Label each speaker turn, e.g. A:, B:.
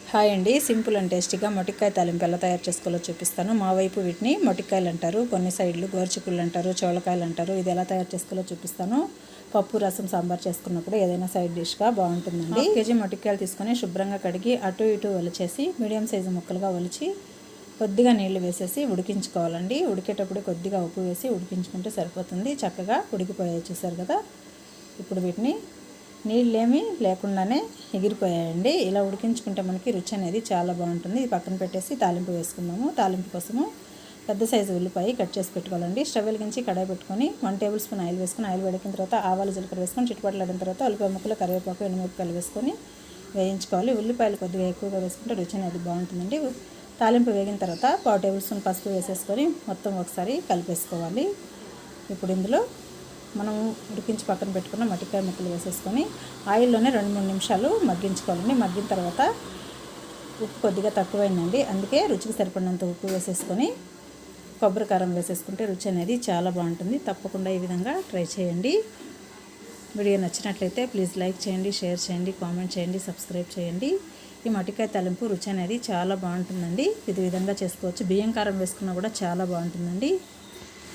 A: Hi అండి, simple and టేస్టీగా మొటిక్కాయ తాలింపు ఎలా తయారు చేసుకోవాలో చూపిస్తాను. మా వైపు వీటిని మొటిక్కాయలు అంటారు, కొన్ని సైడ్లు గోరుచిక్కుళ్ళు అంటారు, చోళకాయలు అంటారు. ఇది ఎలా తయారు చేసుకోవాలో చూపిస్తాను. పప్పు రసం సాంబార్ చేసుకున్నప్పుడు ఏదైనా సైడ్ డిష్గా బాగుంటుందండి. 1 కేజీ మొటిక్కాయలు తీసుకొని శుభ్రంగా కడిగి అటు ఇటు ఒలిచేసి మీడియం సైజు ముక్కలుగా ఒలిచి కొద్దిగా నీళ్లు వేసేసి ఉడికించుకోవాలండి. ఉడికేటప్పుడు కొద్దిగా ఉప్పు వేసి ఉడికించుకుంటే సరిపోతుంది. చక్కగా ఉడికిపోయాయి, చూసారు కదా. ఇప్పుడు వీటిని నీళ్ళేమీ లేకుండానే ఎగిరిపోయాయండి. ఇలా ఉడికించుకుంటే మనకి రుచి అనేది చాలా బాగుంటుంది. ఇది పక్కన పెట్టేసి తాలింపు వేసుకుందాము. తాలింపు కోసము పెద్ద సైజు ఉల్లిపాయ కట్ చేసి పెట్టుకోవాలండి. స్టవ్ వెలిగించి కడాయి పెట్టుకొని 1 టేబుల్ స్పూన్ ఆయిల్ వేసుకొని, ఆయిల్ వేడికిన తర్వాత ఆవాలు జీలకర్ర వేసుకొని చిట్టుపట్లాడిన తర్వాత ఉల్లిపాయ ముక్కలు, కరివేపాకు, ఎండుమిరపకాయలు వేసుకొని వేయించుకోవాలి. ఉల్లిపాయలు కొద్దిగా ఎక్కువగా వేసుకుంటే రుచి అనేది బాగుంటుందండి. తాలింపు వేగిన తర్వాత 1/4 టేబుల్ స్పూన్ పసుపు వేసేసుకొని మొత్తం ఒకసారి కలిపేసుకోవాలి. ఇప్పుడు ఇందులో మనం ఉడికించి పక్కన పెట్టుకున్న మొటిక్కాయ ముక్కలు వేసేసుకొని ఆయిల్లోనే 2-3 నిమిషాలు మగ్గించుకోవాలండి. మగ్గిన తర్వాత ఉప్పు కొద్దిగా తక్కువైందండి, అందుకే రుచికి సరిపడినంత ఉప్పు వేసేసుకొని కొబ్బరి కారం వేసేసుకుంటే రుచి అనేది చాలా బాగుంటుంది. తప్పకుండా ఈ విధంగా ట్రై చేయండి. వీడియో నచ్చినట్లయితే ప్లీజ్ లైక్ చేయండి, షేర్ చేయండి, కామెంట్ చేయండి, సబ్స్క్రైబ్ చేయండి. ఈ మొటిక్కాయ తాలింపు రుచి అనేది చాలా బాగుంటుందండి. ఇది విధంగా చేసుకోవచ్చు. బియ్యం కారం వేసుకున్నా కూడా చాలా బాగుంటుందండి.